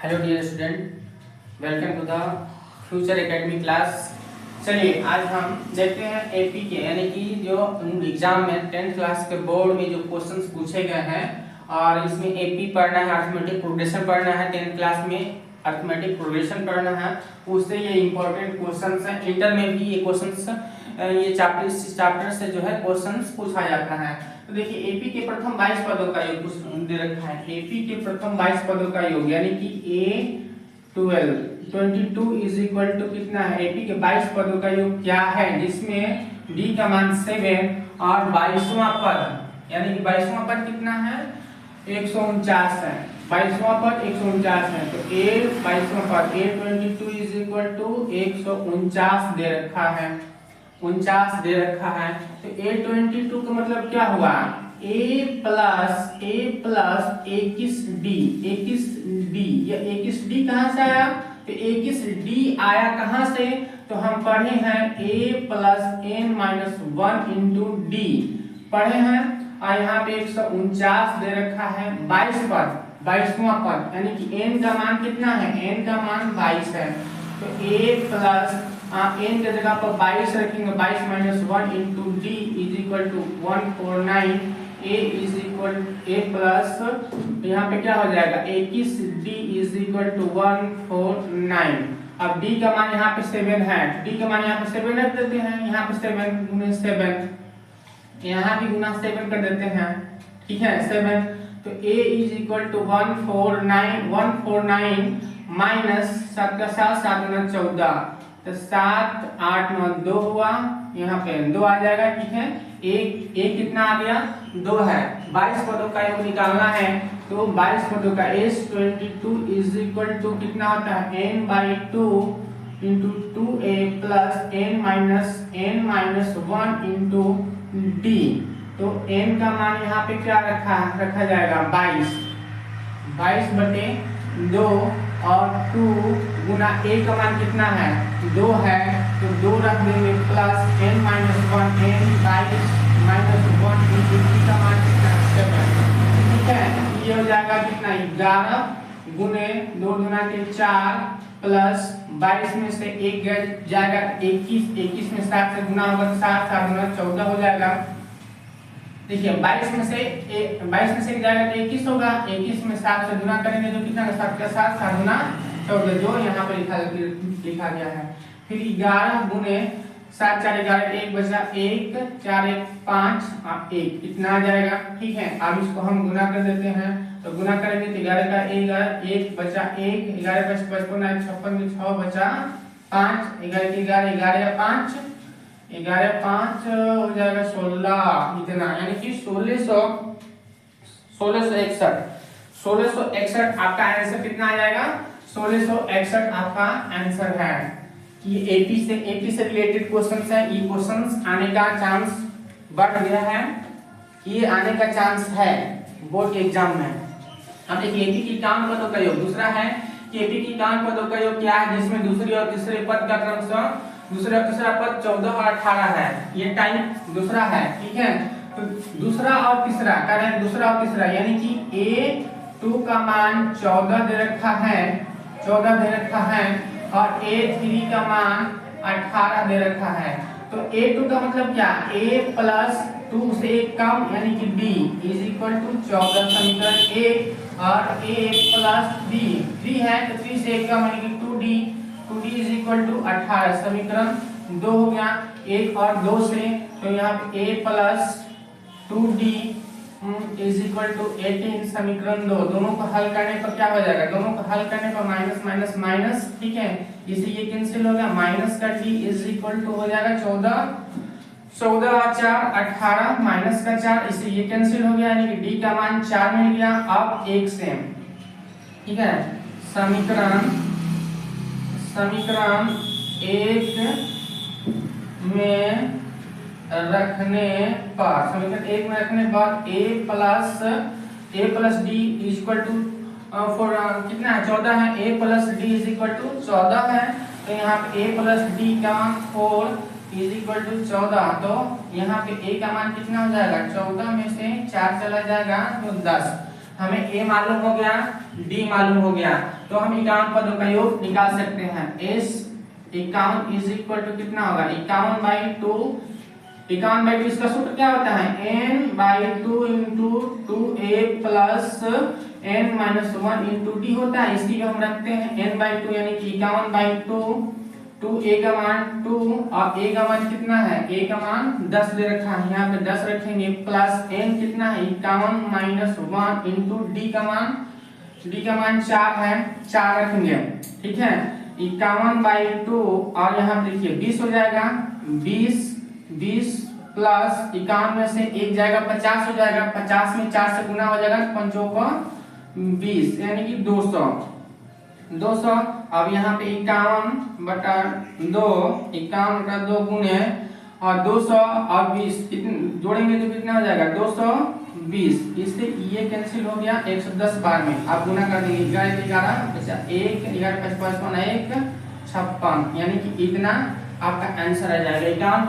Hello dear student, welcome to the future academy class. चलिए आज हम देखते हैं एपी के यानी कि जो एग्जाम में 10th क्लास के बोर्ड में जो क्वेश्चंस पूछे गए हैं और इसमें एपी पढ़ना है, अरिथमेटिक प्रोग्रेशन पढ़ना है। 10th क्लास में अरिथमेटिक प्रोग्रेशन पढ़ना है, उससे ये इंपॉर्टेंट क्वेश्चंस हैं। इंटर में भी ये क्वेश्चंस ये चैप्टर से जो है क्वेश्चंस पूछा जाता है। तो देखिए एपी के प्रथम 22 पदों का योग दे रखा है। एपी के प्रथम 22 पदों का योग यानी कि A12 22 इज इक्वल टू कितना है? एपी के 22 पदों का योग क्या है, जिसमें डी का मान 7 और 22वां पद यानी कि 22वां पद कितना है? 149 है। 22वां पद 149 है। तो A 22वां पद A22 इज इक्वल टू 149 दे रखा है, 49 दे रखा है। तो A22 का मतलब क्या हुआ? A plus 21D 21D। ये 21D कहाँ से आया? तो 21D आया कहाँ से? तो हम पढ़े हैं A plus n minus 1 into D पढ़े हैं। और यहाँ पे 149 दे रखा है। 22 पद 22वां पद यानी कि n का मान कितना है? n का मान 22 है। तो A प्लस n के जगह पर 22 रखेंगे। 22 minus 1 into D is equal to 149। A is equal A plus यहाँ पे क्या हो जाएगा? 21D is equal to 149। अब D का मान यहाँ पे 7 है। D का मान यहाँ पे 7 रख देते हैं। यहाँ पे 7 गुना 7, यहाँ भी गुना 7 कर देते हैं। ठीक है 7। तो A is equal to 149 minus 7 का 7 7 गुना 14, तो 7 8 9 2 हुआ। यहाँ पे 2 आ जाएगा। ठीक है एक कितना आ गया? 2 है। 22 पदों का योग निकालना है। तो 22 पदों का S22 इज इक्वल टू कितना होता है? n/2 into 2a plus n minus 1 into d। तो n का मान यहाँ पे क्या रखा जाएगा? 22 बटे 2 और 2 गुना a का मान कितना है? 2 है। तो 2 रख देंगे plus n minus 1 n 22 minus 1 into d का मान कितना है? 7। ठीक है ये हो जाएगा कितना? 11 गुने 2 गुना के 4 प्लस 22 में से 1 जाएगा 21 में 7 से गुना होगा 7 7 गुना 14 हो जाएगा। देखिए 22 में से 1 जाएगा तो 21 होगा। 21 में 7 से गुना करेंगे तो कितना? 7 का 7 7 गुना 14 जो यहाँ पे लिखा गया है। फिर 11 गुने 7 4 11 1 बचा 1 4 1 5 अब 1 इतना आ जाएगा। ठीक है अब इसको हम गुना कर देते हैं। तो गुना करेंगे तो 11 का 1 बचा 1 11 5 55 56 6 बचा 5 11 के 11 11 या 5 11 5 हो जाएगा 16 इतना, यानी कि 1661 आपका आंसर कितना आ जाएगा? 1661 आपका आंसर है। कि एपी से रिलेटेड क्वेश्चंस है। ये क्वेश्चंस आने का चांस बढ़ गया है, ये आने का चांस है बोर्ड के एग्जाम में। अब देखिए एपी की काउंट पदों का योग दूसरा है कि एपी की काउंट पदों का योग क्या है, जिसमें दूसरी और तीसरे पद का क्रमशः दूसरा और तीसरा पद 14 और 18 है। ये टाइप दूसरा है। ठीक है तो दूसरा और तीसरा करें, दूसरा और तीसरा यानी कि A2 का मान 14 दे रखा है, 14 दे रखा है और A3 का मान 18 दे रखा है। तो A2 का मतलब क्या? A प्लस 2 से कम यानी कि B इज इक्वल टू 14 समीकरण 1 और A प्लस B 3 है तो 3 से कम यानी कि 2D इज इक्वल टू 18 समीकरण 2 हो गया। 1 और 2 से तो यहाँ पे A plus 2D is equal to 18 समीकरण 2। दोनों को हल करने पर क्या हो जाएगा? दोनों को हल करने पर माइनस माइनस माइनस। ठीक है इसे ये कैंसिल हो गया। माइनस का D इज इक्वल टू हो जाएगा 14 और 4 18 माइनस का 4 इसे ये कैंसिल हो गया यानी कि D का मान 4 मिल गया। अब 1 से ठीक है समीकरण 1 में रखने पर A plus D equal to कितना है? 14 है। A plus D is equal to 14 है। तो यहाँ पे A प्लस D का 4 इज इक्वल टू 14। तो यहाँ पे A का मान कितना हो जाएगा? 14 में से 4 चला जाएगा तो 10। हमें a मालूम हो गया, d मालूम हो गया, तो हम 51 पदों का योग निकाल सकते हैं। s 51 इज इक्वल टू कितना होगा, 51/2। 51/2 इसका सूत्र क्या होता है, n/2 into 2a plus n-1 into d होता है। इसी को हम रखते हैं n/2 यानी कि 51/2, 2a का मान 2 और a का मान कितना है, a का मान 10 दे रखा है, यहाँ पे 10 रखेंगे प्लस n कितना है 51-1 इंटू d का मान 4 है, 4 रखेंगे, ठीक है। 51/2 और यहाँ पे देखिए 20 हो जाएगा, 20 प्लस 51 में से 1 जाएगा 50 हो जाएगा, 50 में 4 से गुना हो जाएगा, 5 को 20 यानी कि 200। अब यहाँ पे 51/2 गुने और 200 और 20 जोड़ेंगे तो कितना हो जाएगा 220। इससे ये कैंसिल हो गया 110 बार में। आप गुना कर देंगे 11 11 बचा 1, 11 5 5 1 56, यानी कि इतना आपका आंसर आ जाएगा 51।